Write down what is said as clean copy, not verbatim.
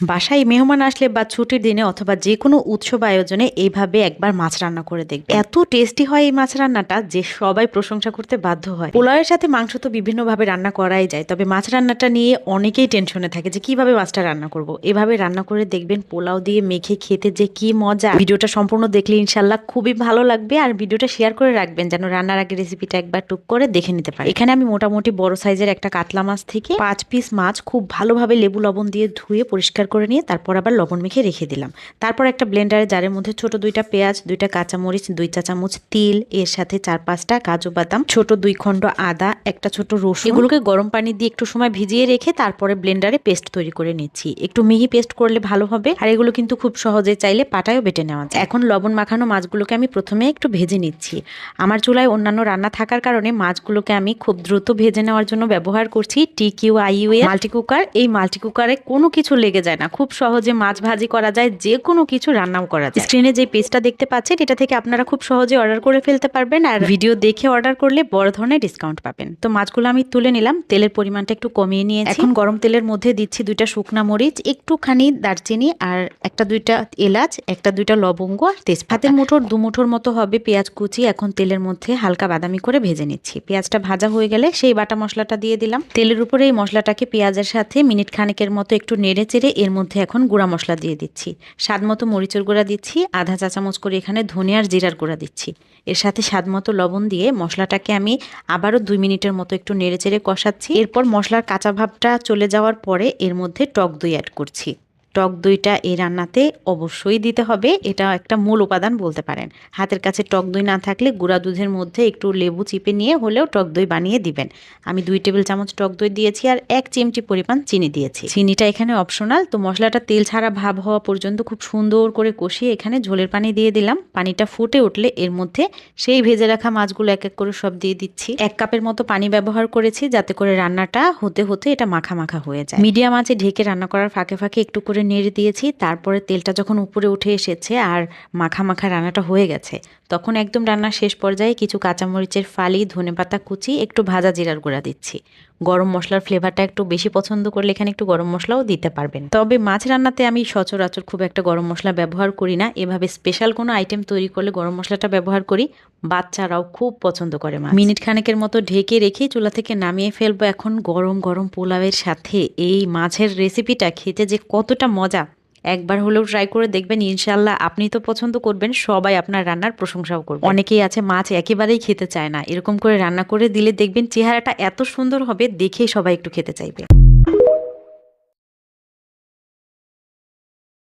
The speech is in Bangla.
বাসায় মেহমান আসলে বা ছুটির দিনে অথবা যে কোনো উৎসব আয়োজনে এইভাবে একবার মাছ রান্না করে দেখবে। এত টেস্টি হয় এই মাছ রান্নাটা যে সবাই প্রশংসা করতে বাধ্য হয়। পোলাওয়ের সাথে মাংস তো বিভিন্নভাবে রান্না করাই যায়, তবে মাছ রান্নাটা নিয়ে অনেকেই টেনশনে থাকে যে কিভাবে মাছটা রান্না করব। এভাবে রান্না করে দেখবেন, পোলাও দিয়ে মেখে খেতে যে কি মজা। ভিডিওটা সম্পূর্ণ দেখলে ইনশাল্লাহ খুবই ভালো লাগবে, আর ভিডিওটা শেয়ার করে রাখবেন যেন রান্নার আগে রেসিপিটা একবার টুক করে দেখে নিতে পারেন। এখানে আমি মোটামুটি বড় সাইজের একটা কাতলা মাছ থেকে 5 পিস মাছ খুব ভালোভাবে লেবু লবণ দিয়ে ধুয়ে পরিষ্কার করে নিয়ে তারপর আবার লবণ মেখে রেখে দিলাম। তারপর একটা ব্লেন্ডারে জারের মধ্যে ছোট 2টা পেঁয়াজ, 2টা কাঁচামরিচ, 2 চা চামচ তিল, এর সাথে 4-5টা কাজু বাদাম, ছোট 2 খণ্ড আদা, একটা ছোট রসুন, এগুলোকে গরম পানি দিয়ে একটু সময় ভিজিয়ে রেখে তারপরে ব্লেন্ডারে পেস্ট তৈরি করে নিচ্ছি। একটু মিহি পেস্ট করলে ভালো হবে, আর এগুলো কিন্তু খুব সহজে চাইলে পাটায়ও বেটে নেওয়া যায়। এখন লবণ মাখানো মাছগুলোকে আমি প্রথমে একটু ভেজে নিচ্ছি। আমার চুলায় অন্যান্য রান্না থাকার কারণে মাছগুলোকে আমি খুব দ্রুত ভেজে নেওয়ার জন্য ব্যবহার করছি TQIU এর মাল্টি কুকার। এই মাল্টি কুকারে কোনো কিছু লেগে যায় না, খুব সহজে মাছ ভাজি করা যায়, যে কোনো কিছু রান্নাও করা যায়। স্ক্রিনে যে পেজটা দেখতে পাচ্ছেন এটা থেকে আপনারা খুব সহজে অর্ডার করে ফেলতে পারবেন, আর ভিডিও দেখে অর্ডার করলে বড় ধরনের ডিসকাউন্ট পাবেন। তো মাছগুলো আমি তুলে নিলাম, তেলের পরিমাণটা একটু কমিয়ে নিয়েছি। এখন গরম তেলের মধ্যে দিচ্ছি 2টা শুকনা মরিচ, একটুখানি দারচিনি, আর 1-2টা এলাচ, 1-2টা লবঙ্গ, আর তেজপাতা। হাতের মুঠোর 2 মুঠোর মতো হবে পেঁয়াজ কুচি। এখন তেলের মধ্যে হালকা বাদামি করে ভেজে নিচ্ছি। পেঁয়াজটা ভাজা হয়ে গেলে সেই বাটা মশলাটা দিয়ে দিলাম। তেলের উপরে এই মশলাটাকে পেঁয়াজের সাথে মিনিট খানেকের মতো একটু নেড়ে চেড়ে এর মধ্যে এখন গুঁড়া মশলা দিয়ে দিচ্ছি। স্বাদ মতো মরিচের গুঁড়া দিচ্ছি, আধা চা চামচ করে এখানে ধনিয়ার জিরার গুঁড়া দিচ্ছি। এর সাথে স্বাদ মতো লবণ দিয়ে মশলাটাকে আমি আবারও 2 মিনিটের মতো একটু নেড়ে চেড়ে কষাচ্ছি। এরপর মশলার কাঁচা ভাবটা চলে যাওয়ার পরে এর মধ্যে টক দই অ্যাড করছি। টক দইটা এই রান্নাতে অবশ্যই দিতে হবে, এটা একটা মূল উপাদান বলতে পারেন। হাতের কাছে টক দই না থাকলে গুঁড়া দুধের মধ্যে একটু লেবু চিপে নিয়ে হলেও টক দই বানিয়ে দিবেন। আমি 2 টেবিল চামচ টক দই দিয়েছি, আর 1 চিমটি পরিমাণ চিনি দিয়েছি। চিনিটা এখানে অপশনাল। তো মশলাটা তেল ছাড়া ভাব হওয়া পর্যন্ত খুব সুন্দর করে কষিয়ে এখানে ঝোলের পানি দিয়ে দিলাম। পানিটা ফুটে উঠলে এর মধ্যে সেই ভেজে রাখা মাছগুলো এক এক করে সব দিয়ে দিচ্ছি। 1 কাপের মতো পানি ব্যবহার করেছি যাতে করে রান্নাটা হতে হতে এটা মাখা মাখা হয়ে যায়। মিডিয়াম আঁচে ঢেকে রান্না করার ফাঁকে ফাঁকে একটু করে নেড়ে দিয়েছি। তারপরে তেলটা যখন উপরে উঠে এসেছে আর মাখা মাখা রান্নাটা হয়ে গেছে, তখন একদম রান্নার শেষ পর্যায়ে কিছু কাঁচামরিচের ফালি, ধনেপাতা কুচি, একটু ভাজা জিরার গুঁড়া দিচ্ছি। গরম মশলার ফ্লেভারটা একটু বেশি পছন্দ করলে এখানে একটু গরম মশলাও দিতে পারবেন। তবে মাছ রান্নাতে আমি সচরাচর খুব একটা গরম মশলা ব্যবহার করি না। এভাবে স্পেশাল কোনো আইটেম তৈরি করলে গরম মশলাটা ব্যবহার করি। বাচ্চারাও খুব পছন্দ করে মাছ। মিনিট খানেকের মতো ঢেকে রেখে চুলা থেকে নামিয়ে ফেলবো। এখন গরম গরম পোলাওয়ের সাথে এই মাছের রেসিপিটা খেতে যে কতটা মজা, একবার হলেও ট্রাই করে দেখবেন। ইনশাল্লাহ আপনি তো পছন্দ করবেন, সবাই আপনার রান্নার প্রশংসাও করবে। অনেকেই আছে মাছ একেবারেই খেতে চায় না, এরকম করে রান্না করে দিলে দেখবেন চেহারাটা এত সুন্দর হবে, দেখেই সবাই একটু খেতে চাইবে।